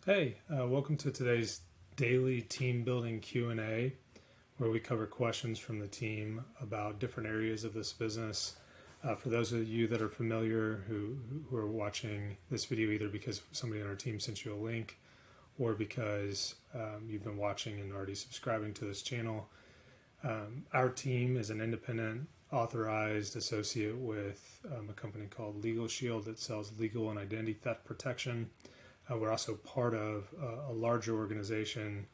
Hey, welcome to today's daily team building Q&A, where we cover questions from the team about different areas of this business. For those of you that are familiar who are watching this video either because somebody on our team sent you a link or because you've been watching and already subscribing to this channel, our team is an independent authorized associate with a company called Legal Shield that sells legal and identity theft protection. We're also part of a larger organization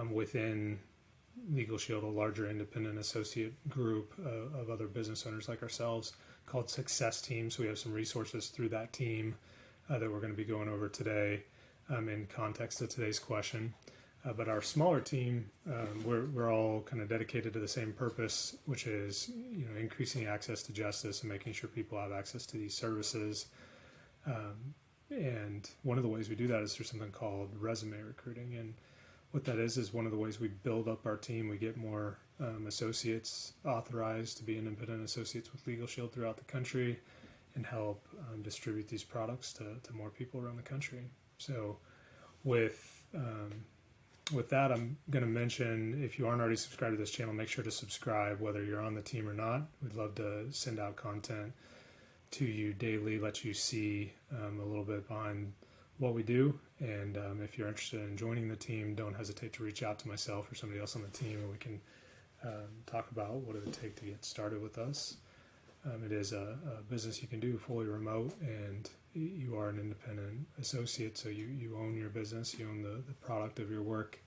within Legal Shield, a larger independent associate group of other business owners like ourselves called Success Team. So we have some resources through that team that we're going to be going over today in context of today's question. But our smaller team, we're all kind of dedicated to the same purpose, which is increasing access to justice and making sure people have access to these services. And one of the ways we do that is through something called resume recruiting. And what that is one of the ways we build up our team. We get more associates authorized to be independent associates with Legal Shield throughout the country and help distribute these products to more people around the country. So with that, I'm going to mention, if you aren't already subscribed to this channel, make sure to subscribe whether you're on the team or not. We'd love to send out content to you daily, let you see a little bit behind what we do. And if you're interested in joining the team, don't hesitate to reach out to myself or somebody else on the team, and we can talk about what it would take to get started with us. It is a business you can do fully remote, and you are an independent associate, so you own your business, you own the product of your work,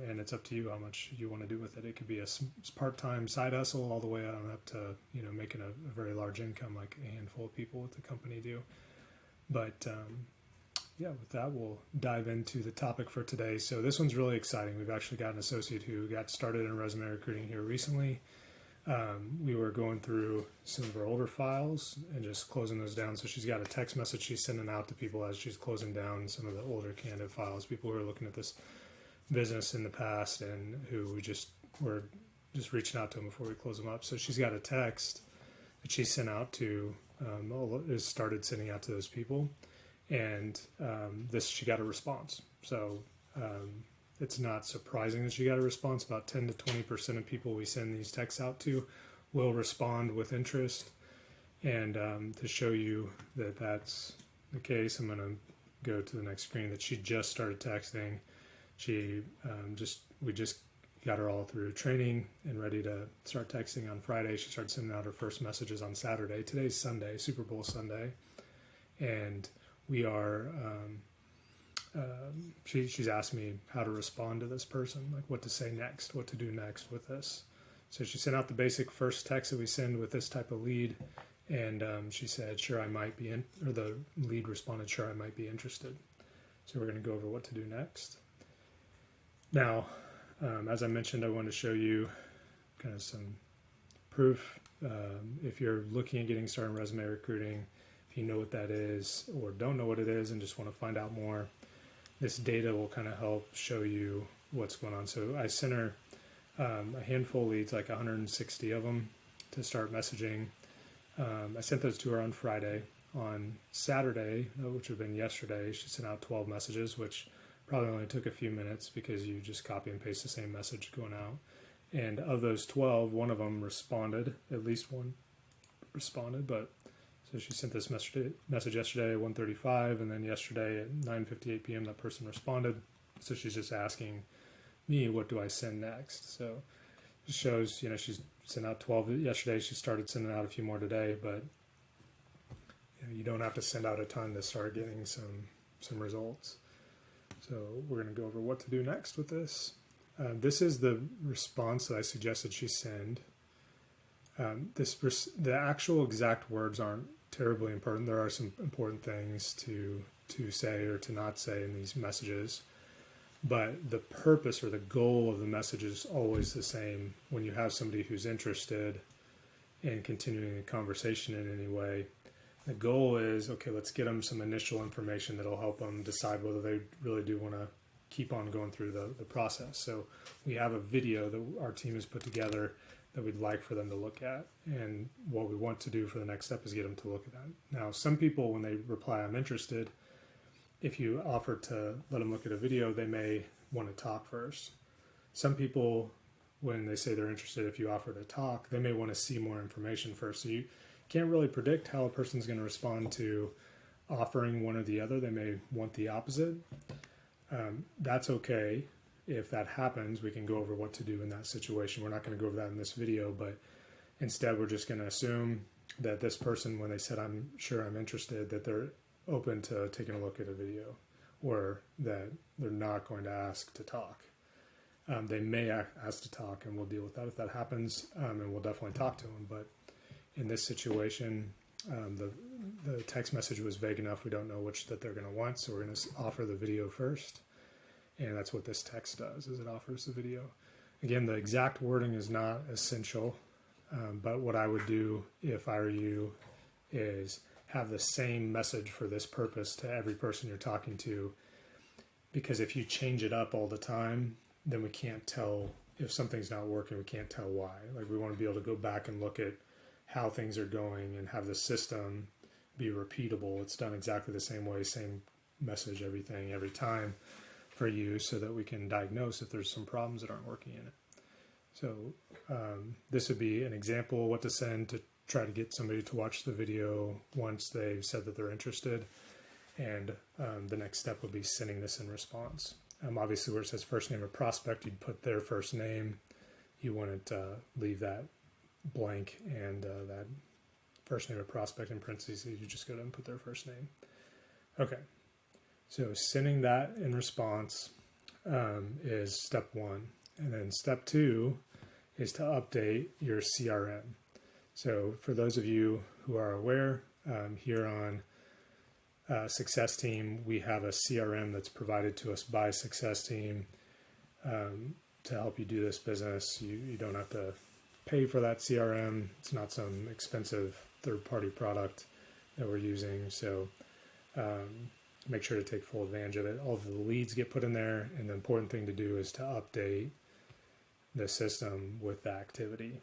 and it's up to you how much you want to do with it. It could be a part-time side hustle all the way on up to making a very large income like a handful of people with the company do. But with that, we'll dive into the topic for today. So this one's really exciting. We've actually got an associate who got started in resume recruiting here recently. We were going through some of our older files and just closing those down. So she's got a text message she's sending out to people as she's closing down some of the older candidate files, people who are looking at this business in the past and who we were just reaching out to them before we close them up. So she's got a text that she sent out to, started sending out to those people, and she got a response. So it's not surprising that she got a response. About 10 to 20% of people we send these texts out to will respond with interest. And to show you that that's the case, I'm going to go to the next screen that she just started texting. We just got her all through training and ready to start texting on Friday. She started sending out her first messages on Saturday. Today's Sunday, Super Bowl Sunday. And we are, she's asked me how to respond to this person, like what to say next, what to do next with this. So she sent out the basic first text that we send with this type of lead. And she said, sure, I might be in, or the lead responded, sure, I might be interested. So we're going to go over what to do next. Now, as I mentioned, I wanted to show you kind of some proof. If you're looking at getting started in resume recruiting, if you know what that is or don't know what it is and just want to find out more, this data will kind of help show you what's going on. So I sent her a handful of leads, like 160 of them, to start messaging. I sent those to her on Friday. On Saturday, which would have been yesterday, she sent out 12 messages, which probably only took a few minutes because you just copy and paste the same message going out. And of those 12, one of them responded, at least one responded. But so she sent this message yesterday at 1:35, and then yesterday at 9:58 p.m. that person responded. So she's just asking me, what do I send next? So it shows, she's sent out 12 yesterday. She started sending out a few more today, but you don't have to send out a ton to start getting some results. So we're going to go over what to do next with this. This is the response that I suggested she send. The actual exact words aren't terribly important. There are some important things to say or to not say in these messages. But the purpose or the goal of the message is always the same. When you have somebody who's interested in continuing a conversation in any way, the goal is, okay, let's get them some initial information that'll help them decide whether they really do want to keep on going through the process. So we have a video that our team has put together that we'd like for them to look at. And what we want to do for the next step is get them to look at that. Now, some people, when they reply, I'm interested, if you offer to let them look at a video, they may want to talk first. Some people, when they say they're interested, if you offer to talk, they may want to see more information first. So you can't really predict how a person's going to respond to offering one or the other. They may want the opposite. That's okay. If that happens, we can go over what to do in that situation. We're not going to go over that in this video, but instead we're just going to assume that this person, when they said, I'm sure I'm interested, that they're open to taking a look at a video, or that they're not going to ask to talk. They may ask to talk, and we'll deal with that if that happens, and we'll definitely talk to them. But in this situation, the text message was vague enough. We don't know which that they're going to want, so we're going to offer the video first. And that's what this text does, is it offers the video. Again, the exact wording is not essential, but what I would do if I were you is have the same message for this purpose to every person you're talking to, because if you change it up all the time, then we can't tell if something's not working. We can't tell why. Like, we want to be able to go back and look at how things are going and have the system be repeatable. It's done exactly the same way, same message, everything, every time for you, so that we can diagnose if there's some problems that aren't working in it. So this would be an example of what to send to try to get somebody to watch the video once they've said that they're interested. And the next step would be sending this in response. Obviously, where it says first name of prospect, you'd put their first name. You wouldn't leave that blank, and that first name of prospect in parentheses, you just go ahead and put their first name. Okay, so sending that in response is step one. And then step two is to update your CRM. So for those of you who are aware, here on Success Team, we have a CRM that's provided to us by Success Team to help you do this business. You don't have to pay for that CRM. It's not some expensive third-party product that we're using. So make sure to take full advantage of it. All of the leads get put in there, and the important thing to do is to update the system with the activity.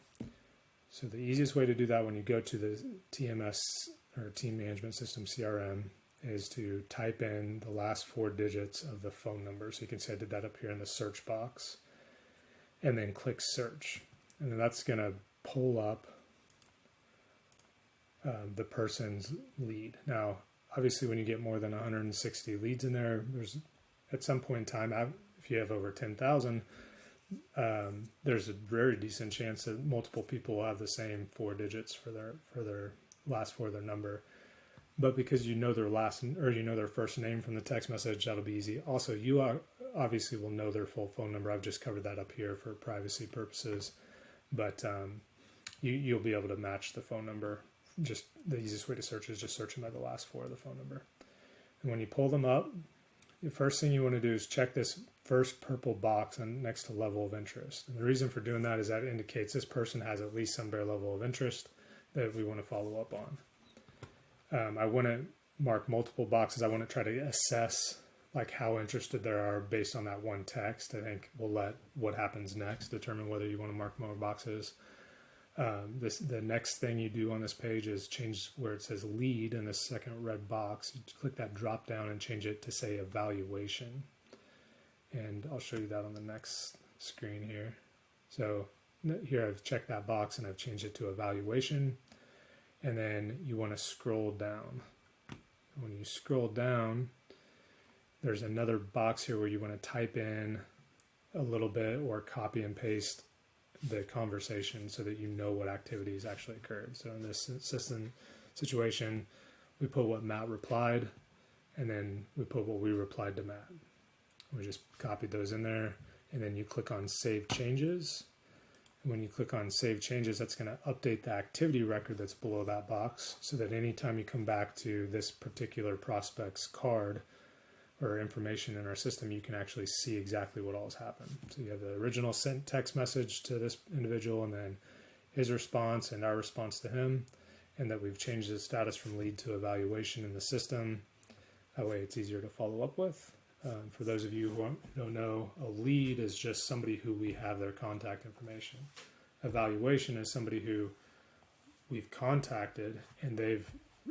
So the easiest way to do that when you go to the TMS or Team Management System CRM is to type in the last 4 digits of the phone number. So you can see I did that up here in the search box, and then click search. And then that's going to pull up the person's lead. Now, obviously, when you get more than 160 leads in there, there's at some point in time, if you have over 10,000, there's a very decent chance that multiple people will have the same 4 digits for their last 4 of their number. But because you know their their first name from the text message, that'll be easy. Also, you obviously will know their full phone number. I've just covered that up here for privacy purposes. But you'll be able to match the phone number. Just the easiest way to search is just searching by the last 4 of the phone number. And when you pull them up, the first thing you want to do is check this first purple box next to level of interest. And the reason for doing that is that it indicates this person has at least some bare level of interest that we want to follow up on. I wouldn't mark multiple boxes. I want to try to assess like how interested they are based on that one text. I think we'll let what happens next determine whether you want to mark more boxes. The next thing you do on this page is change where it says lead in the second red box. You click that drop down and change it to say evaluation. And I'll show you that on the next screen here. So here I've checked that box and I've changed it to evaluation. And then you want to scroll down. When you scroll down, there's another box here where you want to type in a little bit or copy and paste the conversation so that you know what activities actually occurred. So in this situation, we put what Matt replied, and then we put what we replied to Matt. We just copied those in there, and then you click on Save Changes. And when you click on Save Changes, that's going to update the activity record that's below that box so that anytime you come back to this particular prospect's card or information in our system, you can actually see exactly what all has happened. So you have the original sent text message to this individual, and then his response and our response to him, and that we've changed the status from lead to evaluation in the system. That way it's easier to follow up with. For those of you who don't know, a lead is just somebody who we have their contact information. Evaluation is somebody who we've contacted and they've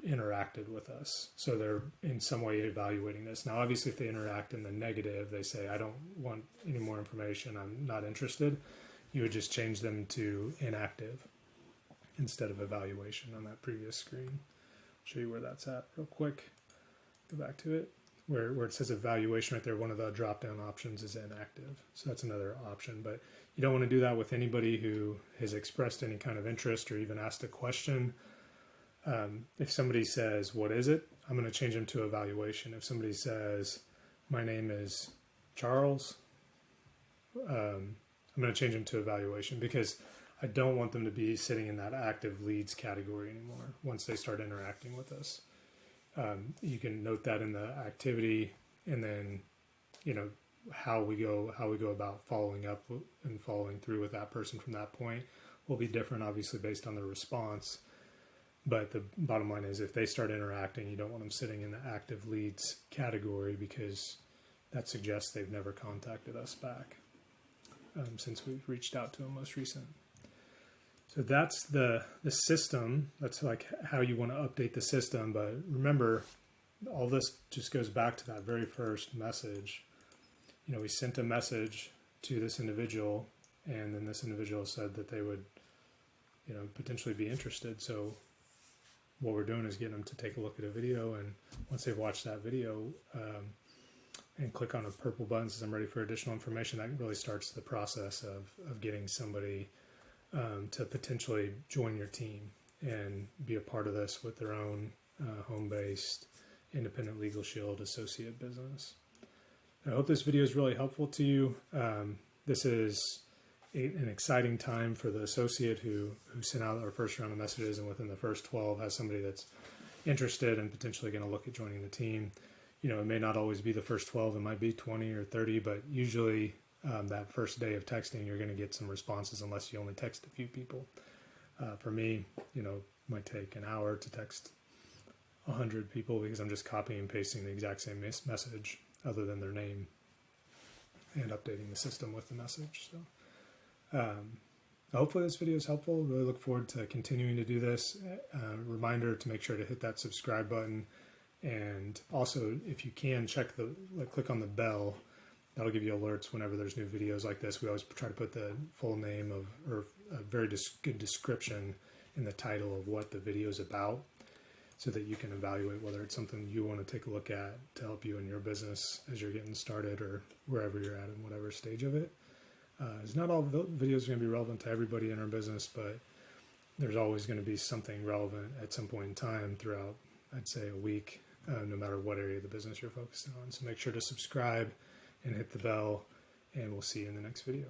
interacted with us. So they're in some way evaluating this. Now, obviously, if they interact in the negative, they say, I don't want any more information, I'm not interested, you would just change them to inactive instead of evaluation on that previous screen. Show you where that's at real quick. Go back to it. Where it says evaluation right there, one of the drop-down options is inactive. So that's another option. But you don't want to do that with anybody who has expressed any kind of interest or even asked a question. If somebody says, what is it? I'm going to change them to evaluation. If somebody says, my name is Charles, I'm going to change them to evaluation, because I don't want them to be sitting in that active leads category anymore once they start interacting with us. You can note that in the activity, and then, how we go about following up and following through with that person from that point will be different, obviously, based on the response. But the bottom line is, if they start interacting, you don't want them sitting in the active leads category, because that suggests they've never contacted us back since we've reached out to them most recent. So that's the system. That's like how you want to update the system. But remember, all this just goes back to that very first message. We sent a message to this individual, and then this individual said that they would, potentially be interested. So what we're doing is getting them to take a look at a video, and once they've watched that video and click on a purple button says I'm ready for additional information, that really starts the process of getting somebody to potentially join your team and be a part of this with their own home-based independent Legal Shield associate business. I hope this video is really helpful to you. This is an exciting time for the associate who sent out our first round of messages, and within the first 12 has somebody that's interested and potentially going to look at joining the team. It may not always be the first 12, it might be 20 or 30, but usually that first day of texting, you're going to get some responses unless you only text a few people. For me, it might take an hour to text 100 people, because I'm just copying and pasting the exact same message other than their name and updating the system with the message. So hopefully this video is helpful. Really look forward to continuing to do this. Reminder to make sure to hit that subscribe button. And also, if you can, click on the bell. That'll give you alerts whenever there's new videos like this. We always try to put the full name or a very good description in the title of what the video is about, so that you can evaluate whether it's something you want to take a look at to help you in your business as you're getting started, or wherever you're at in whatever stage of it. It's not all videos are going to be relevant to everybody in our business, but there's always going to be something relevant at some point in time throughout, I'd say, a week, no matter what area of the business you're focusing on. So make sure to subscribe and hit the bell, and we'll see you in the next video.